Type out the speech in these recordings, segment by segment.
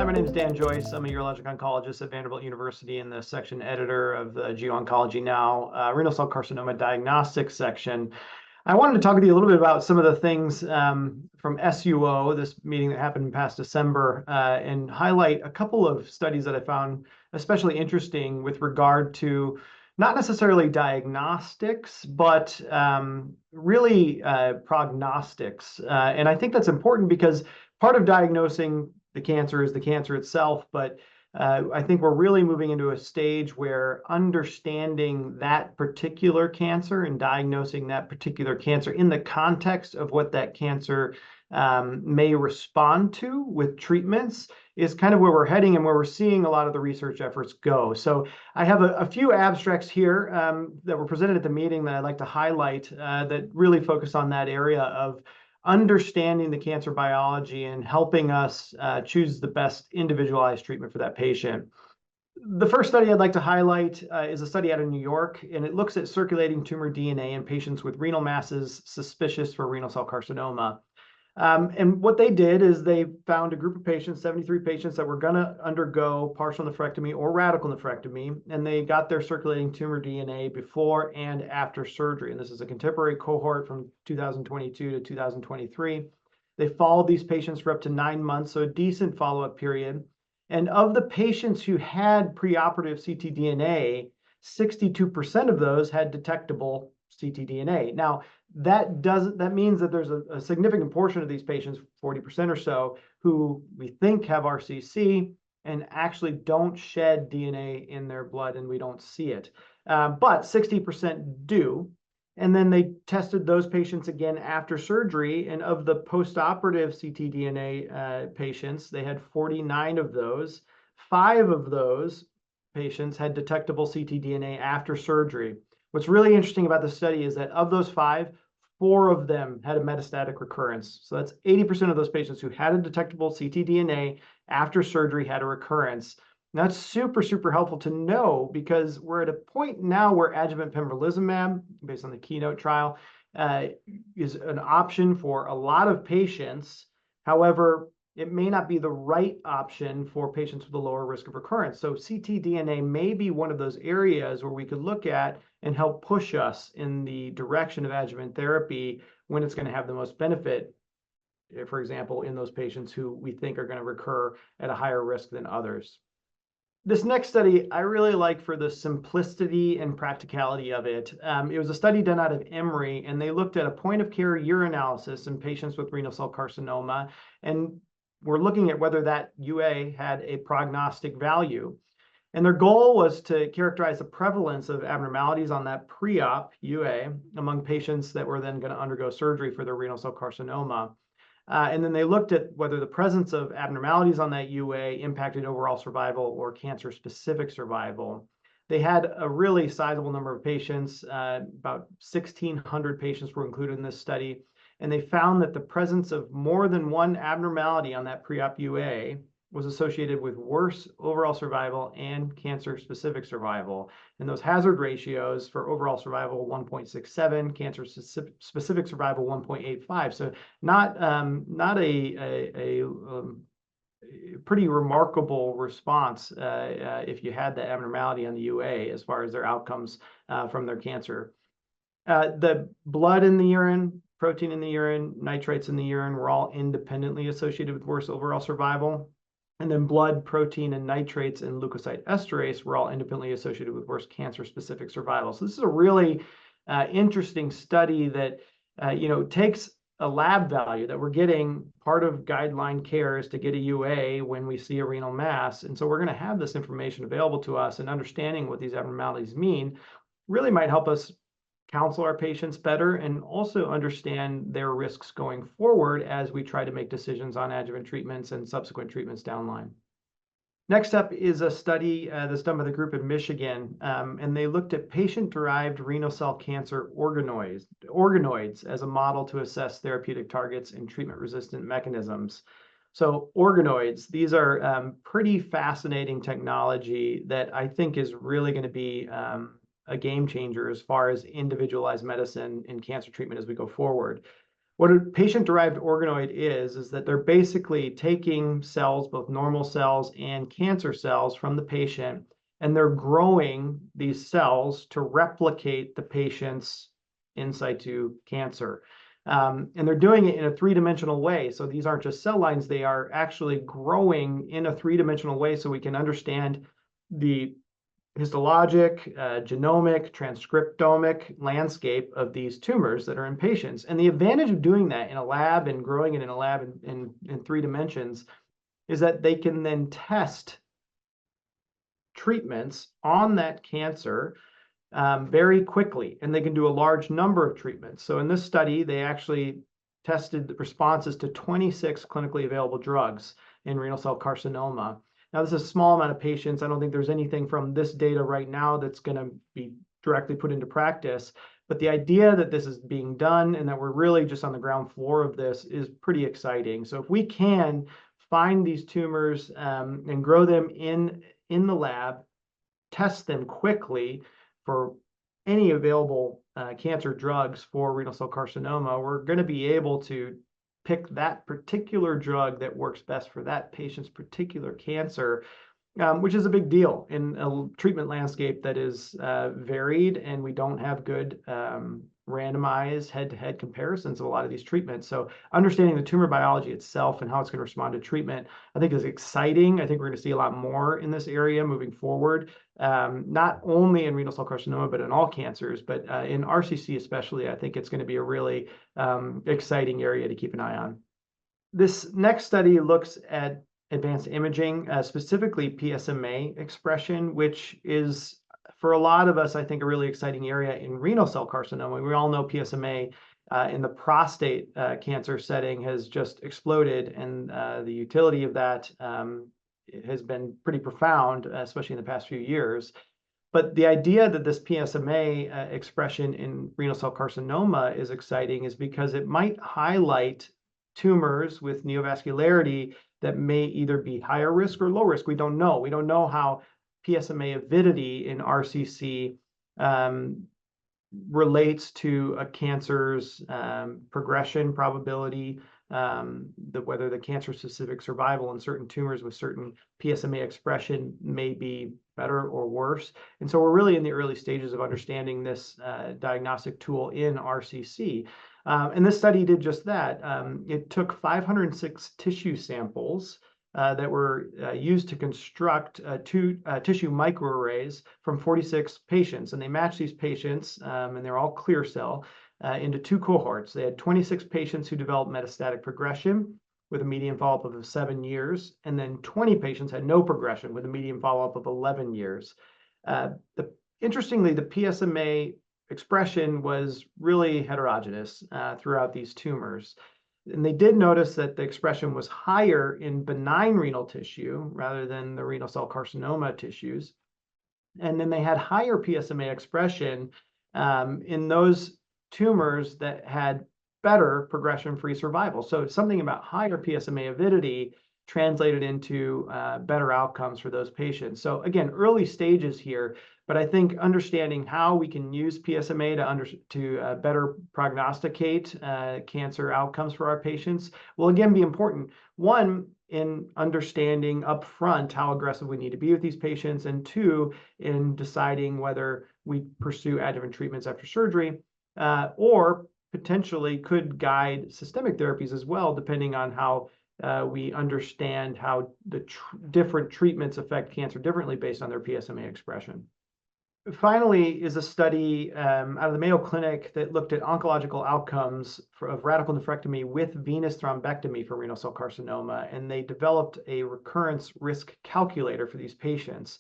my name is Dan Joyce. I'm a urologic oncologist at Vanderbilt University and the section editor of the Geo-Oncology Now renal cell carcinoma diagnostics section. I wanted to talk with you a little bit about some of the things from SUO, this meeting that happened in past December, and highlight a couple of studies that I found especially interesting with regard to not necessarily diagnostics, but really prognostics. And I think that's important because part of diagnosing the cancer is the cancer itself, but I think we're really moving into a stage where understanding that particular cancer and diagnosing that particular cancer in the context of what that cancer may respond to with treatments is kind of where we're heading and where we're seeing a lot of the research efforts go. So I have a few abstracts here that were presented at the meeting that I'd like to highlight that really focus on that area of understanding the cancer biology and helping us choose the best individualized treatment for that patient. The first study I'd like to highlight is a study out of New York, and it looks at circulating tumor DNA in patients with renal masses suspicious for renal cell carcinoma. And what they did is they found a group of patients, 73 patients, that were going to undergo partial nephrectomy or radical nephrectomy, and they got their circulating tumor DNA before and after surgery. And this is a contemporary cohort from 2022 to 2023. They followed these patients for up to 9 months, so a decent follow-up period. And of the patients who had preoperative ctDNA, 62% of those had detectable ctDNA. Now, that means that there's a significant portion of these patients, 40% or so, who we think have RCC and actually don't shed DNA in their blood, and we don't see it. But 60% do. And then they tested those patients again after surgery, and of the postoperative ctDNA patients, they had 49 of those. 5 of those patients had detectable ctDNA after surgery. What's really interesting about the study is that of those 5, 4 of them had a metastatic recurrence. So that's 80% of those patients who had a detectable ctDNA after surgery had a recurrence. And that's super, super helpful to know because we're at a point now where adjuvant pembrolizumab, based on the KEYNOTE trial, is an option for a lot of patients. However, it may not be the right option for patients with a lower risk of recurrence. So ctDNA may be one of those areas where we could look at and help push us in the direction of adjuvant therapy when it's going to have the most benefit, for example, in those patients who we think are going to recur at a higher risk than others. This next study I really like for the simplicity and practicality of it. It was a study done out of Emory, and they looked at a point-of-care urinalysis in patients with renal cell carcinoma, and we're looking at whether that UA had a prognostic value. And their goal was to characterize the prevalence of abnormalities on that pre-op UA among patients that were then going to undergo surgery for their renal cell carcinoma. And then they looked at whether the presence of abnormalities on that UA impacted overall survival or cancer-specific survival. They had a really sizable number of patients, about 1,600 patients were included in this study, and they found that the presence of more than one abnormality on that pre-op UA was associated with worse overall survival and cancer-specific survival. And those hazard ratios for overall survival, 1.67, cancer-specific survival, 1.85. So not a pretty remarkable response if you had the abnormality on the UA as far as their outcomes from their cancer. The blood in the urine, protein in the urine, nitrates in the urine were all independently associated with worse overall survival. And then blood, protein, and nitrates and leukocyte esterase were all independently associated with worse cancer-specific survival. So this is a really interesting study that takes a lab value that we're getting. Part of guideline care is to get a UA when we see a renal mass. And so we're going to have this information available to us, and understanding what these abnormalities mean really might help us counsel our patients better and also understand their risks going forward as we try to make decisions on adjuvant treatments and subsequent treatments downline. Next up is a study that's done by the group in Michigan, and they looked at patient-derived renal cell cancer organoids as a model to assess therapeutic targets and treatment-resistant mechanisms. So organoids, these are pretty fascinating technology that I think is really going to be a game changer as far as individualized medicine in cancer treatment as we go forward. What a patient-derived organoid is that they're basically taking cells, both normal cells and cancer cells from the patient, and they're growing these cells to replicate the patient's in situ cancer. And they're doing it in a three-dimensional way. So these aren't just cell lines, they are actually growing in a three-dimensional way so we can understand the histologic, genomic, transcriptomic landscape of these tumors that are in patients. And the advantage of doing that in a lab and growing it in a lab in 3 dimensions is that they can then test treatments on that cancer very quickly, and they can do a large number of treatments. So in this study, they actually tested the responses to 26 clinically available drugs in renal cell carcinoma. Now, this is a small amount of patients. I don't think there's anything from this data right now that's going to be directly put into practice. But the idea that this is being done and that we're really just on the ground floor of this is pretty exciting. So if we can find these tumors and grow them in the lab, test them quickly for any available cancer drugs for renal cell carcinoma, we're going to be able to pick that particular drug that works best for that patient's particular cancer, which is a big deal in a treatment landscape that is varied, and we don't have good randomized head-to-head comparisons of a lot of these treatments. So understanding the tumor biology itself and how it's going to respond to treatment, I think is exciting. I think we're going to see a lot more in this area moving forward, not only in renal cell carcinoma, but in all cancers, but in RCC especially, I think it's going to be a really exciting area to keep an eye on. This next study looks at advanced imaging, specifically PSMA expression, which is, for a lot of us, I think, a really exciting area in renal cell carcinoma. We all know PSMA in the prostate cancer setting has just exploded, and the utility of that has been pretty profound, especially in the past few years. But the idea that this PSMA expression in renal cell carcinoma is exciting is because it might highlight tumors with neovascularity that may either be higher risk or low risk. We don't know. We don't know how PSMA avidity in RCC relates to a cancer's progression probability, whether the cancer-specific survival in certain tumors with certain PSMA expression may be better or worse. And so we're really in the early stages of understanding this diagnostic tool in RCC. And this study did just that. It took 506 tissue samples that were used to construct two tissue microarrays from 46 patients. And they matched these patients, and they're all clear cell, into 2 cohorts. They had 26 patients who developed metastatic progression with a median follow-up of 7 years, and then 20 patients had no progression with a median follow-up of 11 years. Interestingly, the PSMA expression was really heterogeneous throughout these tumors. And they did notice that the expression was higher in benign renal tissue rather than the renal cell carcinoma tissues. And then they had higher PSMA expression in those tumors that had better progression-free survival. So something about higher PSMA avidity translated into better outcomes for those patients. So again, early stages here, but I think understanding how we can use PSMA to better prognosticate cancer outcomes for our patients will again be important. One, in understanding upfront how aggressive we need to be with these patients, and 2, in deciding whether we pursue adjuvant treatments after surgery, or potentially could guide systemic therapies as well, depending on how we understand how the different treatments affect cancer differently based on their PSMA expression. Finally is a study out of the Mayo Clinic that looked at oncological outcomes of radical nephrectomy with venous thrombectomy for renal cell carcinoma, and they developed a recurrence risk calculator for these patients.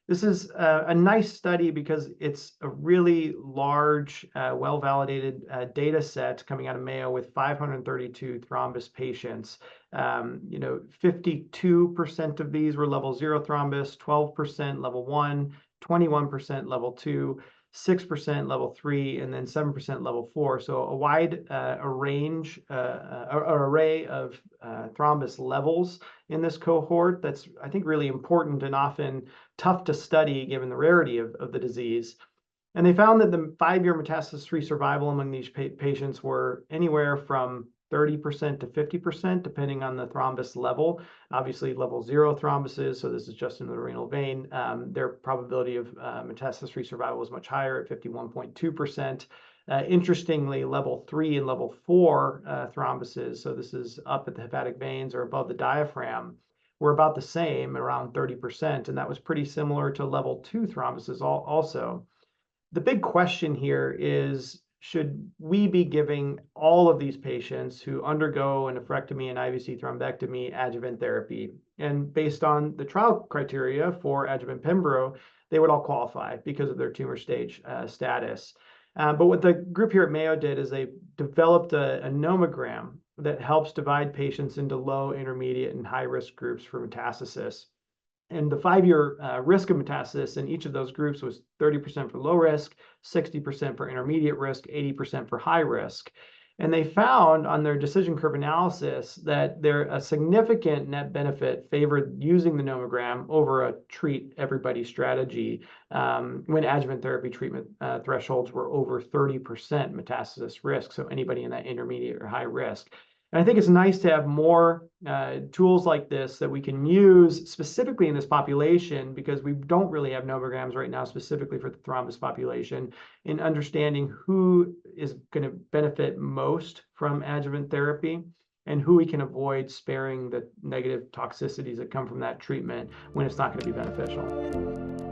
This is a nice study because it's a really large, well-validated data set coming out of Mayo with 532 thrombus patients. 52% of these were level 0 thrombus, 12% level 1, 21% level 2, 6% level 3, and then 7% level 4. So a wide array of thrombus levels in this cohort that's, I think, really important and often tough to study given the rarity of the disease. And they found that the 5-year metastasis-free survival among these patients were anywhere from 30% to 50%, depending on the thrombus level. Obviously, level 0 thrombuses, so this is just in the renal vein, their probability of metastasis-free survival was much higher at 51.2%. Interestingly, level 3 and level 4 thrombuses, so this is up at the hepatic veins or above the diaphragm, were about the same, around 30%, and that was pretty similar to level 2 thrombuses also. The big question here is, should we be giving all of these patients who undergo a nephrectomy and IVC thrombectomy adjuvant therapy? And based on the trial criteria for adjuvant pembro, they would all qualify because of their tumor stage status. But what the group here at Mayo did is they developed a nomogram that helps divide patients into low, intermediate, and high-risk groups for metastasis. And the 5-year risk of metastasis in each of those groups was 30% for low risk, 60% for intermediate risk, 80% for high risk. And they found on their decision curve analysis that a significant net benefit favored using the nomogram over a treat everybody strategy when adjuvant therapy treatment thresholds were over 30% metastasis risk, so anybody in that intermediate or high risk. And I think it's nice to have more tools like this that we can use specifically in this population, because we don't really have nomograms right now specifically for the thrombus population, in understanding who is going to benefit most from adjuvant therapy and who we can avoid sparing the negative toxicities that come from that treatment when it's not going to be beneficial.